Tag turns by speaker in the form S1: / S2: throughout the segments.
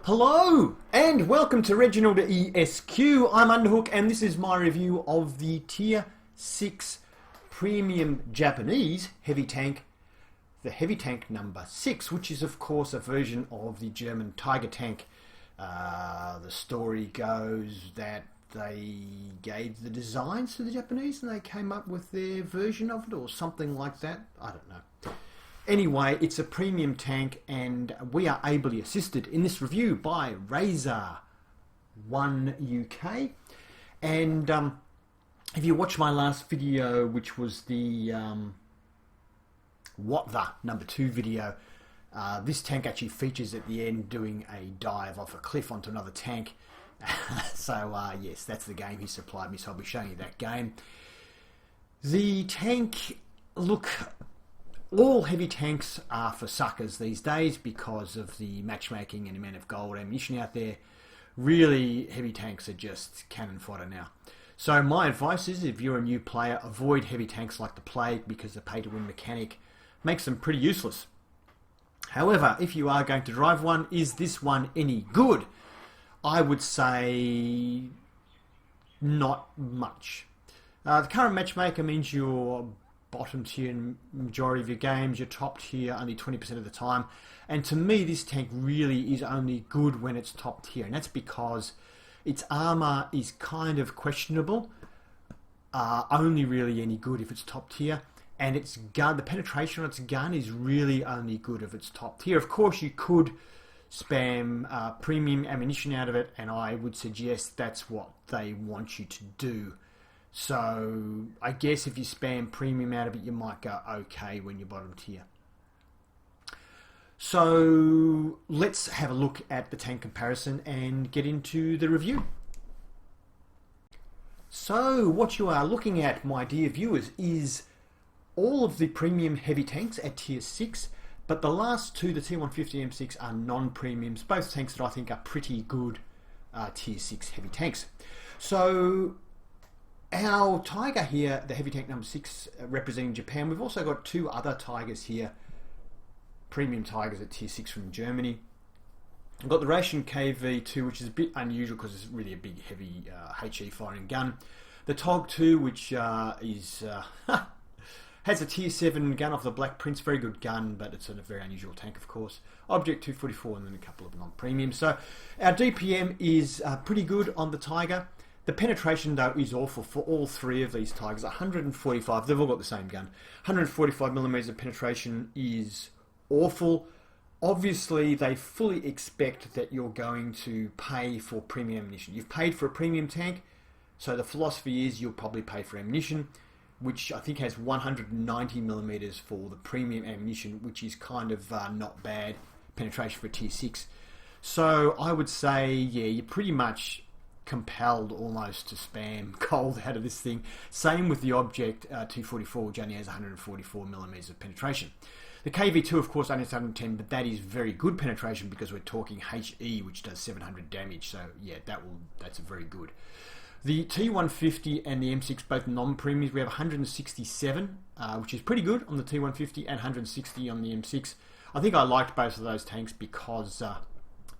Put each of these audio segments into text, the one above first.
S1: Hello and welcome to Reginaldesq. I'm Underhook and this is my review of the Tier 6 Premium Japanese Heavy Tank, the Heavy Tank number 6, which is of course a version of the German Tiger tank. The story goes that they gave the designs to the Japanese and they came up with their version of it or something like that. I don't know. Anyway, it's a premium tank and we are ably assisted in this review by Razor 1 UK. And if you watch my last video, which was the What the number 2 video, this tank actually features at the end doing a dive off a cliff onto another tank. So yes, that's the game he supplied me, so I'll be showing you that game. The tank, look, all heavy tanks are for suckers these days because of the matchmaking and the amount of gold ammunition out there. Really, heavy tanks are just cannon fodder now. So my advice is, if you're a new player, avoid heavy tanks like the plague because the pay-to-win mechanic makes them pretty useless. However, if you are going to drive one, is this one any good? I would say not much. The current matchmaker means you're bottom tier in majority of your games, you're top tier only 20% of the time, and to me this tank really is only good when it's top tier, and that's because its armor is kind of questionable, only really any good if it's top tier, and its gun, the penetration on its gun is really only good if it's top tier. Of course you could spam premium ammunition out of it, and I would suggest that's what they want you to do. So I guess if you spam premium out of it, you might go okay when you're bottom tier. So let's have a look at the tank comparison and get into the review. So what you are looking at, my dear viewers, is all of the premium heavy tanks at tier 6, but the last two, the T150 M6, are non-premiums, both tanks that I think are pretty good tier 6 heavy tanks. So our Tiger here, the heavy tank number 6, representing Japan. We've also got two other Tigers here, premium Tigers at tier 6 from Germany. We've got the Ration KV2, which is a bit unusual because it's really a big, heavy HE firing gun. The TOG 2, which has a tier 7 gun off the Black Prince, very good gun, but it's a very unusual tank, of course. Object 244, and then a couple of non-premiums. So our DPM is pretty good on the Tiger. The penetration, though, is awful for all three of these Tigers. 145, they've all got the same gun. 145mm of penetration is awful. Obviously, they fully expect that you're going to pay for premium ammunition. You've paid for a premium tank, so the philosophy is you'll probably pay for ammunition, which I think has 190mm for the premium ammunition, which is kind of not bad penetration for tier 6. So I would say, yeah, you're pretty much compelled almost to spam gold out of this thing. Same with the Object 244, which only has 144mm of penetration. The KV2, of course, only has 110, but that is very good penetration because we're talking HE, which does 700 damage. So yeah, that's very good. The T150 and the M6, both non-premiums, we have 167, which is pretty good on the T150, and 160 on the M6. I think I liked both of those tanks because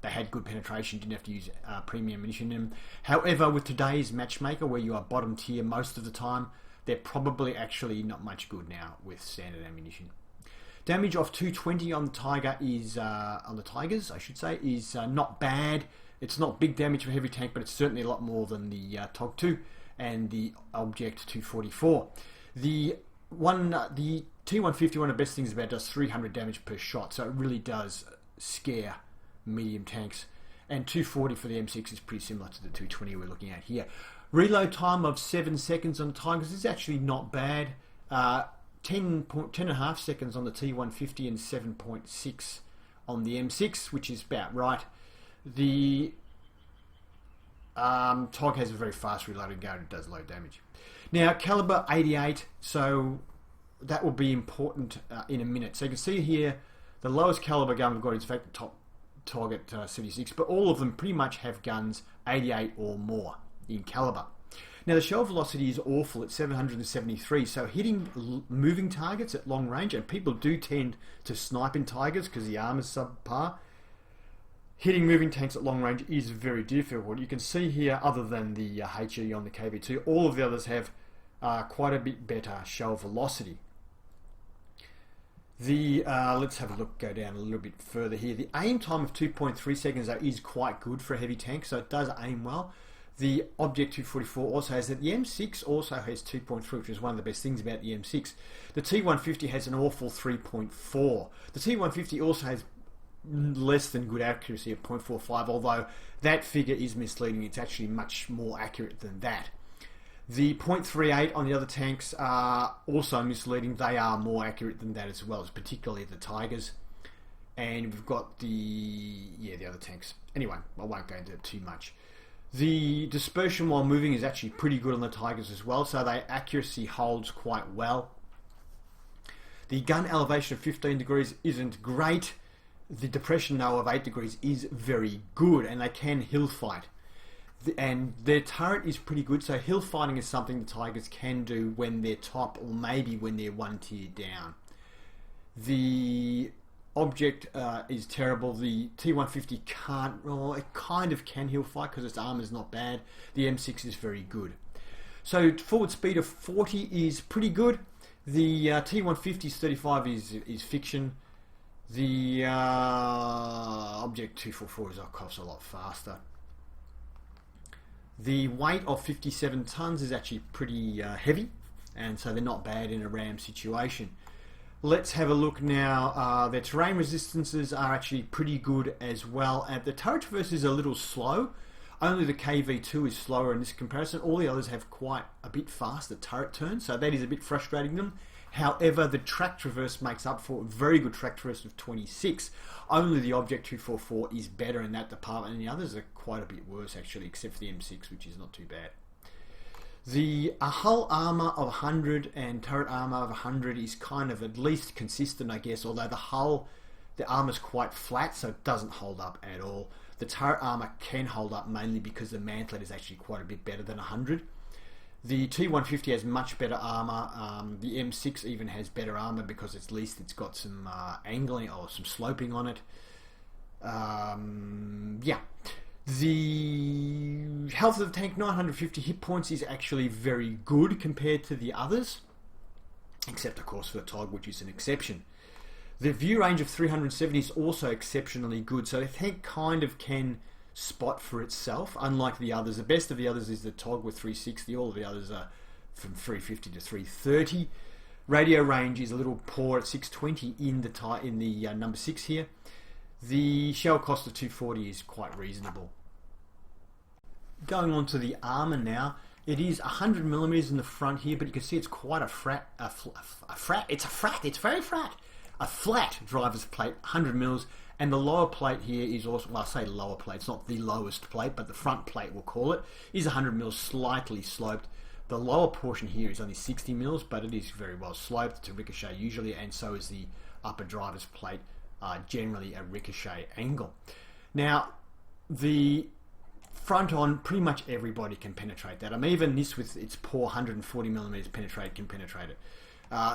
S1: they had good penetration, didn't have to use premium ammunition in them. However, with today's matchmaker, where you are bottom tier most of the time, they're probably actually not much good now with standard ammunition. Damage off 220 on the Tiger is, on the Tigers, I should say, is not bad. It's not big damage for a heavy tank, but it's certainly a lot more than the TOG 2 and the Object 244. The T150, one of the best things about it, does 300 damage per shot, so it really does scare medium tanks, and 240 for the M6 is pretty similar to the 220 we're looking at here. Reload time of 7 seconds on the Tigers is actually not bad. 10.5 seconds on the T150 and 7.6 on the M6, which is about right. The TOG has a very fast reloading gun, it does low damage. Now caliber 88, so that will be important in a minute. So you can see here the lowest caliber gun we've got is in fact the top TOG at 76, but all of them pretty much have guns 88 or more in caliber. Now the shell velocity is awful at 773, so hitting moving targets at long range, and people do tend to snipe in Tigers because the armor's subpar, hitting moving tanks at long range is very difficult. You can see here, other than the HE on the KV2, all of the others have quite a bit better shell velocity. Let's have a look, go down a little bit further here. The aim time of 2.3 seconds though is quite good for a heavy tank, so it does aim well. The Object 244 also has that. The M6 also has 2.3, which is one of the best things about the M6. The T150 has an awful 3.4. The T150 also has less than good accuracy of 0.45, although that figure is misleading. It's actually much more accurate than that. The 0.38 on the other tanks are also misleading. They are more accurate than that as well, particularly the Tigers. And we've got the other tanks. Anyway, I won't go into it too much. The dispersion while moving is actually pretty good on the Tigers as well, so their accuracy holds quite well. The gun elevation of 15 degrees isn't great. The depression though of 8 degrees is very good, and they can hill fight. And their turret is pretty good, so hill fighting is something the Tigers can do when they're top, or maybe when they're one tier down. The Object is terrible. The T150 can't, well, it kind of can hill fight because its armor is not bad. The M6 is very good. So forward speed of 40 is pretty good. The T150's 35 is fiction. The Object 244 is of course a lot faster. The weight of 57 tons is actually pretty heavy, and so they're not bad in a ram situation. Let's have a look now. Their terrain resistances are actually pretty good as well. The turret traverse is a little slow. Only the KV2 is slower in this comparison. All the others have quite a bit faster turret turns, so that is a bit frustrating them. However, the track traverse makes up for a very good track traverse of 26. Only the Object 244 is better in that department, and the others are quite a bit worse actually, except for the M6, which is not too bad. The hull armor of 100 and turret armor of 100 is kind of at least consistent, I guess, although the armor's quite flat, so it doesn't hold up at all. The turret armor can hold up mainly because the mantlet is actually quite a bit better than 100. The T150 has much better armor. The M6 even has better armor because at least it's got some angling or some sloping on it. Yeah. The health of the tank, 950 hit points, is actually very good compared to the others, except of course for the TOG, which is an exception. The view range of 370 is also exceptionally good, so the tank kind of can spot for itself, unlike the others. The best of the others is the TOG with 360. All of the others are from 350 to 330. Radio range is a little poor at 620 in the number 6 here. The shell cost of 240 is quite reasonable. Going on to the armour now. It is 100mm in the front here, but you can see it's quite a flat driver's plate, 100mm, and the lower plate here is also, well, I say lower plate, it's not the lowest plate, but the front plate, we'll call it, is 100mm, slightly sloped. The lower portion here is only 60mm, but it is very well sloped to ricochet usually, and so is the upper driver's plate, generally a ricochet angle. Now, the front on, pretty much everybody can penetrate that. I mean, even this with its poor 140mm can penetrate it.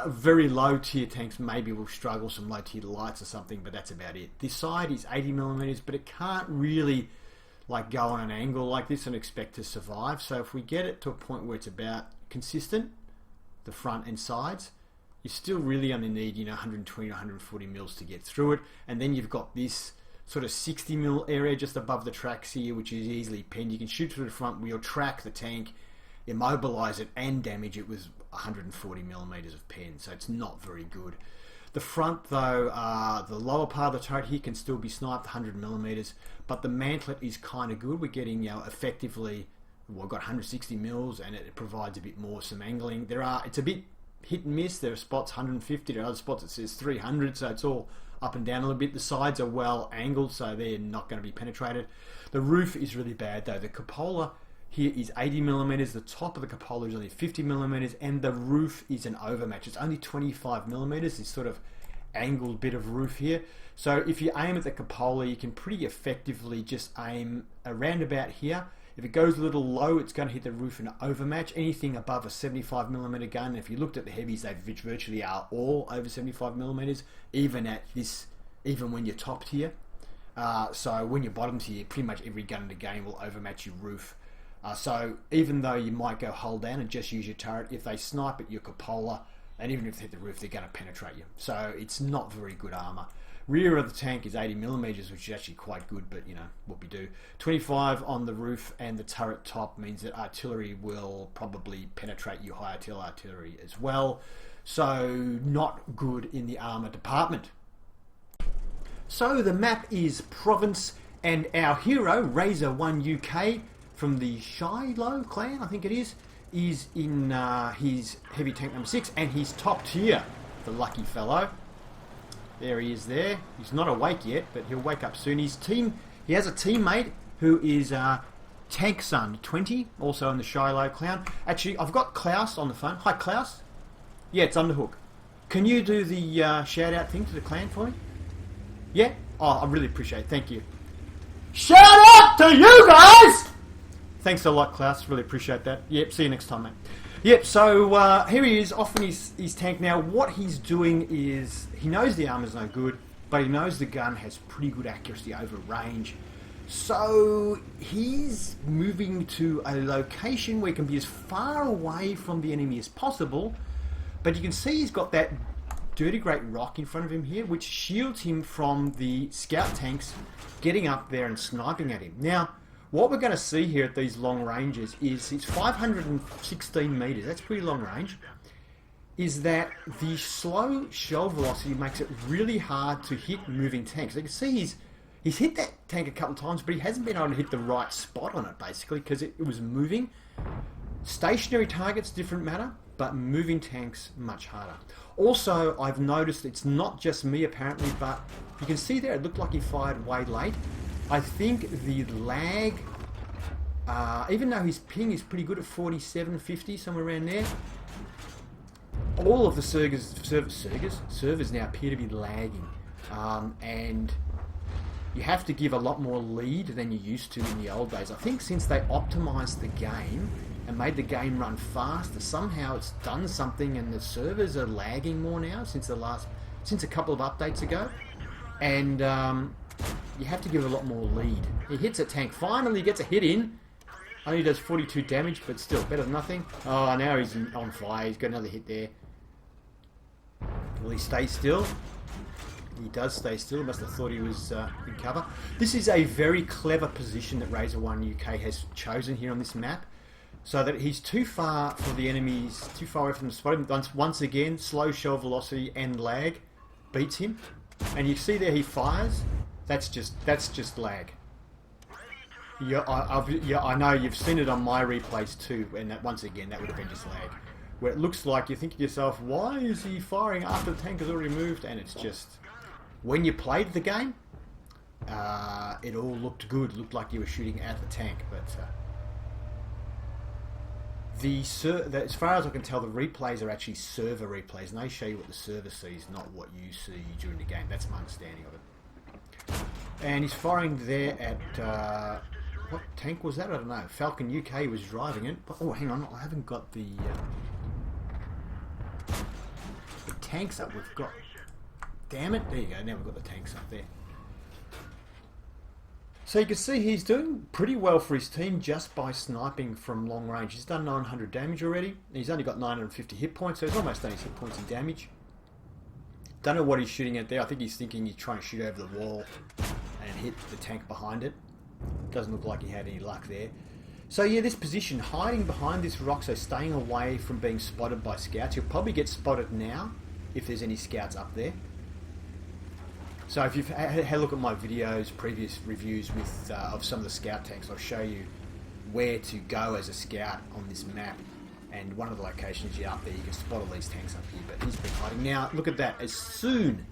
S1: Very low tier tanks maybe will struggle, some low tier lights or something, but that's about it. This side is 80mm, but it can't really like go on an angle like this and expect to survive. So if we get it to a point where it's about consistent, the front and sides, you still really only need 120 or 140mm to get through it, and then you've got this sort of 60mm area just above the tracks here, which is easily penned. You can shoot through the front wheel, track the tank, immobilize it, and damage it with 140mm of pen, so it's not very good. The front though, the lower part of the turret here can still be sniped 100mm, but the mantlet is kind of good. We're getting effectively, we've got 160mm, and it provides a bit more, some angling. It's a bit hit and miss. There are spots 150, there are other spots it says 300, so it's all up and down a little bit. The sides are well angled, so they're not going to be penetrated. The roof is really bad though. The cupola here is 80mm, the top of the cupola is only 50mm, and the roof is an overmatch. It's only 25mm, this sort of angled bit of roof here. So if you aim at the cupola, you can pretty effectively just aim around about here. If it goes a little low, it's going to hit the roof in an overmatch. Anything above a 75mm gun, if you looked at the heavies, they virtually are all over 75mm, even when you're top tier. So when you're bottom tier, pretty much every gun in the game will overmatch your roof. So even though you might go hull down and just use your turret, if they snipe at your cupola, and even if they hit the roof, they're going to penetrate you. So it's not very good armour. Rear of the tank is 80mm, which is actually quite good, but you know what we do. 25 on the roof and the turret top means that artillery will probably penetrate your high artillery as well. So not good in the armour department. So the map is Province, and our hero, Razor1 UK, from the Shiloh clan, I think it is in his heavy tank number 6, and he's top tier, the lucky fellow. There he is there. He's not awake yet, but he'll wake up soon. He has a teammate who is Tank Sun 20, also in the Shiloh clan. Actually, I've got Klaus on the phone. Hi, Klaus. Yeah, it's Underhook. Can you do the shout out thing to the clan for me? Yeah? Oh, I really appreciate it. Thank you. Shout out to you guys! Thanks a lot, Klaus. Really appreciate that. Yep, see you next time, mate. Yep, so here he is off in his tank now. What he's doing is, he knows the armor's no good, but he knows the gun has pretty good accuracy over range. So he's moving to a location where he can be as far away from the enemy as possible. But you can see he's got that dirty great rock in front of him here, which shields him from the scout tanks getting up there and sniping at him. Now, what we're going to see here at these long ranges is it's 516 metres, that's pretty long range, is that the slow shell velocity makes it really hard to hit moving tanks. You can see he's hit that tank a couple of times, but he hasn't been able to hit the right spot on it, basically, because it was moving. Stationary targets, different matter, but moving tanks, much harder. Also, I've noticed it's not just me, apparently, but you can see there, it looked like he fired way late. I think the lag, even though his ping is pretty good at 4750, somewhere around there, all of the servers now appear to be lagging. And you have to give a lot more lead than you used to in the old days. I think since they optimized the game and made the game run faster, somehow it's done something and the servers are lagging more now since a couple of updates ago. And you have to give a lot more lead. He hits a tank, finally gets a hit in. Only does 42 damage, but still better than nothing. Oh, now he's on fire. He's got another hit there. Will he stay still? He does stay still. He must have thought he was in cover. This is a very clever position that Razor1 UK has chosen here on this map, so that he's too far for the enemies, too far away from the spot. Once again, slow shell velocity and lag beats him. And you see there he fires. That's just lag. Yeah, I know you've seen it on my replays too, and that once again that would have been just lag, where it looks like you think to yourself, why is he firing after the tank has already moved? And it's just, when you played the game, it all looked good, looked like you were shooting at the tank, but as far as I can tell, the replays are actually server replays, and they show you what the server sees, not what you see during the game. That's my understanding of it. And he's firing there at what tank was that? I don't know. Falcon UK was driving it. But, oh, hang on, I haven't got the tanks up. We've got. Damn it! There you go. Now we've got the tanks up there. So you can see he's doing pretty well for his team just by sniping from long range. He's done 900 damage already. He's only got 950 hit points, so he's almost done his hit points in damage. Don't know what he's shooting at there. I think he's thinking he's trying to shoot over the wall and hit the tank behind it. Doesn't look like he had any luck there. So yeah, this position, hiding behind this rock, so staying away from being spotted by scouts. He'll probably get spotted now if there's any scouts up there. So if you've had a look at my videos, previous reviews with of some of the scout tanks, I'll show you where to go as a scout on this map. And one of the locations you're up there, you can spot all these tanks up here, but he's been hiding. Now, look at that. As soon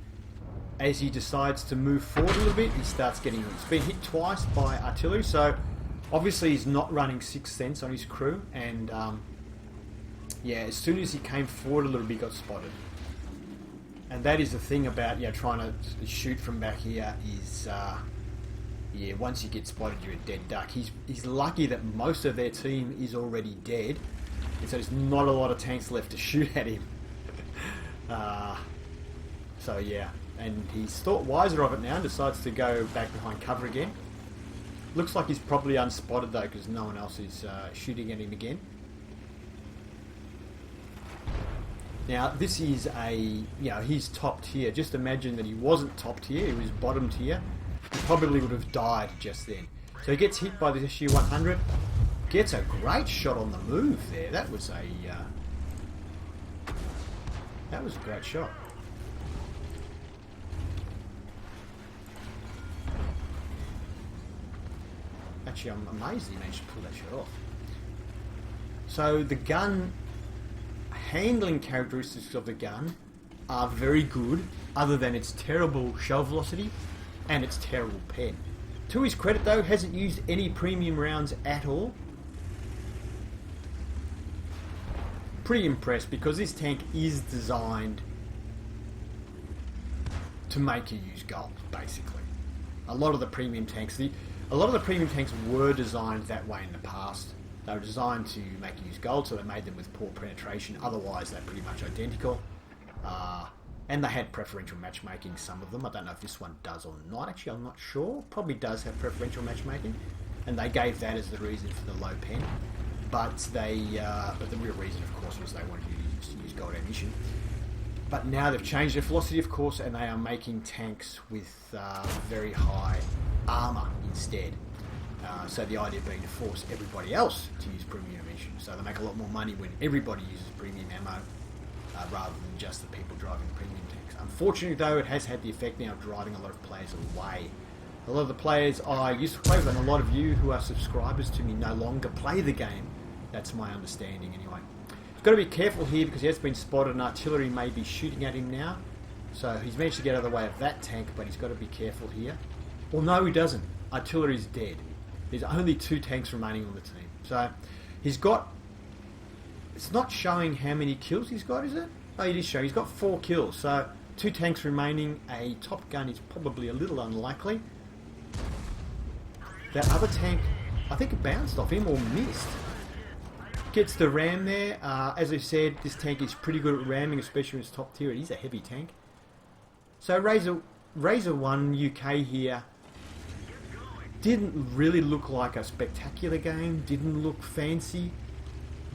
S1: as he decides to move forward a little bit, he starts getting... He's been hit twice by artillery, so obviously he's not running 6th Sense on his crew. And, yeah, as soon as he came forward a little bit, he got spotted. And that is the thing about, yeah, trying to shoot from back here is... yeah, once you get spotted, you're a dead duck. He's lucky that most of their team is already dead. And so there's not a lot of tanks left to shoot at him. So yeah, And he's thought wiser of it now and decides to go back behind cover again. Looks like he's probably unspotted though, because no one else is shooting at him again. Now this is he's top tier. Just imagine that he wasn't top tier, he was bottom tier. He probably would have died just then. So he gets hit by the SU-100. Gets a great shot on the move there. That was a great shot. Actually, I'm amazed he managed to pull that shot off. So the gun handling characteristics of the gun are very good, other than its terrible shell velocity and its terrible pen. To his credit though, hasn't used any premium rounds at all. Pretty impressed, because this tank is designed to make you use gold, basically. A lot of the premium tanks were designed that way in the past. They were designed to make you use gold, so they made them with poor penetration. Otherwise, they're pretty much identical. And they had preferential matchmaking, some of them. I don't know if this one does or not. Actually, I'm not sure. Probably does have preferential matchmaking. And they gave that as the reason for the low pen. But the real reason, of course, was they wanted you to use gold ammunition. But now they've changed their philosophy, of course, and they are making tanks with very high armour instead. So the idea being to force everybody else to use premium ammunition. So they make a lot more money when everybody uses premium ammo rather than just the people driving the premium tanks. Unfortunately, though, it has had the effect now of driving a lot of players away. A lot of the players I used to play with, and a lot of you who are subscribers to me no longer play the game. That's my understanding anyway. He's got to be careful here because he has been spotted and artillery may be shooting at him now. So he's managed to get out of the way of that tank, but he's got to be careful here. Well, no, he doesn't. Artillery's dead. There's only 2 tanks remaining on the team. So he's got... It's not showing how many kills he's got, is it? Oh, it is showing. He's got 4 kills. So 2 tanks remaining. A top gun is probably a little unlikely. That other tank, I think it bounced off him or missed. Gets the ram there. As I said, this tank is pretty good at ramming, especially when it's top tier. It is a heavy tank. So Razor 1 UK here didn't really look like a spectacular game, didn't look fancy,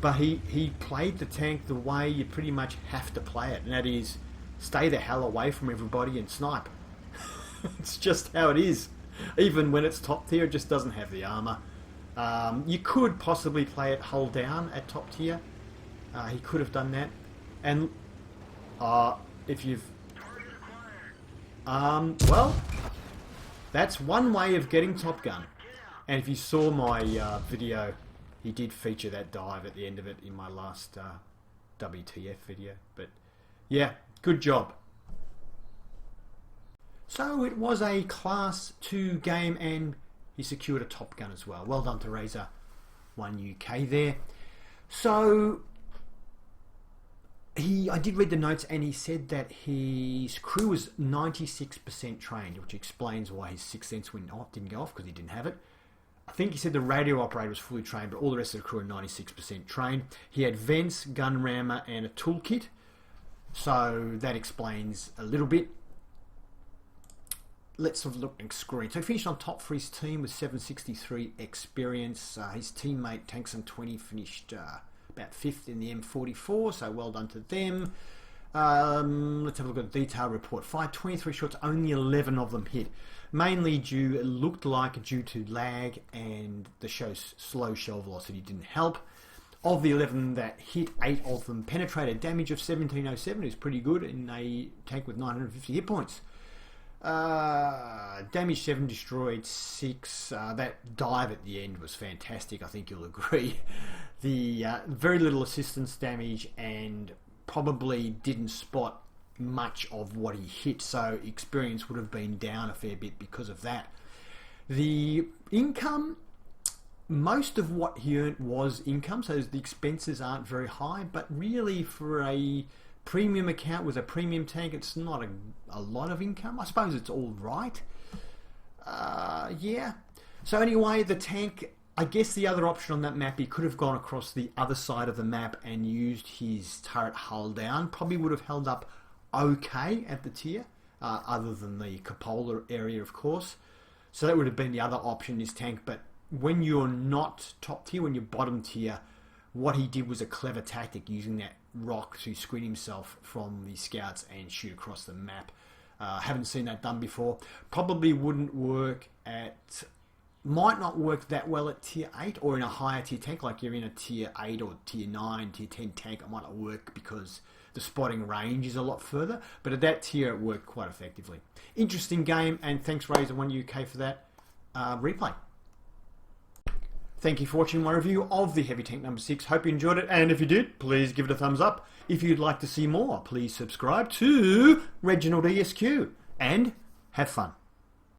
S1: but he played the tank the way you pretty much have to play it, and that is stay the hell away from everybody and snipe. It's just how it is. Even when it's top tier, it just doesn't have the armour. You could possibly play it hull down at top tier. He could have done that. And if you've... well, that's one way of getting Top Gun. And if you saw my video, he did feature that dive at the end of it in my last WTF video. But yeah, good job. So it was a Class 2 game and he secured a Top Gun as well. Well done to Razor 1 UK there. So I did read the notes and he said that his crew was 96% trained, which explains why his sixth sense didn't go off, because he didn't have it. I think he said the radio operator was fully trained, but all the rest of the crew are 96% trained. He had vents, gun rammer and a toolkit, so that explains a little bit. Let's have a look at screen. So he finished on top for his team with 763 experience. His teammate Tankson 20 finished about 5th in the M44, so well done to them. Let's have a look at the detailed report. Fired 23 shots, only 11 of them hit. Mainly it looked like due to lag, and the slow shell velocity didn't help. Of the 11 that hit, 8 of them penetrated. Damage of 1707 is pretty good in a tank with 950 hit points. Damage 7, destroyed 6. That dive at the end was fantastic, I think you'll agree. The very little assistance damage, and probably didn't spot much of what he hit, so experience would have been down a fair bit because of that. The income, most of what he earned was income, so the expenses aren't very high, but really for a premium account with a premium tank, it's not a lot of income. I suppose it's all right. Yeah. So anyway, the tank, I guess the other option on that map, he could have gone across the other side of the map and used his turret hull down. Probably would have held up okay at the tier. other than the cupola area, of course. So that would have been the other option, this tank. But when you're not top tier, when you're bottom tier, what he did was a clever tactic, using that rock to screen himself from the scouts and shoot across the map. Haven't seen that done before. Probably wouldn't work might not work that well at tier 8 or in a higher tier tank, like you're in a tier 8 or tier 9, tier 10 tank. It might not work because the spotting range is a lot further, but at that tier it worked quite effectively. Interesting game, and thanks Razor1UK for that replay. Thank you for watching my review of the Heavy Tank No.6. Hope you enjoyed it, and if you did, please give it a thumbs up. If you'd like to see more, please subscribe to Reginaldesq, and have fun.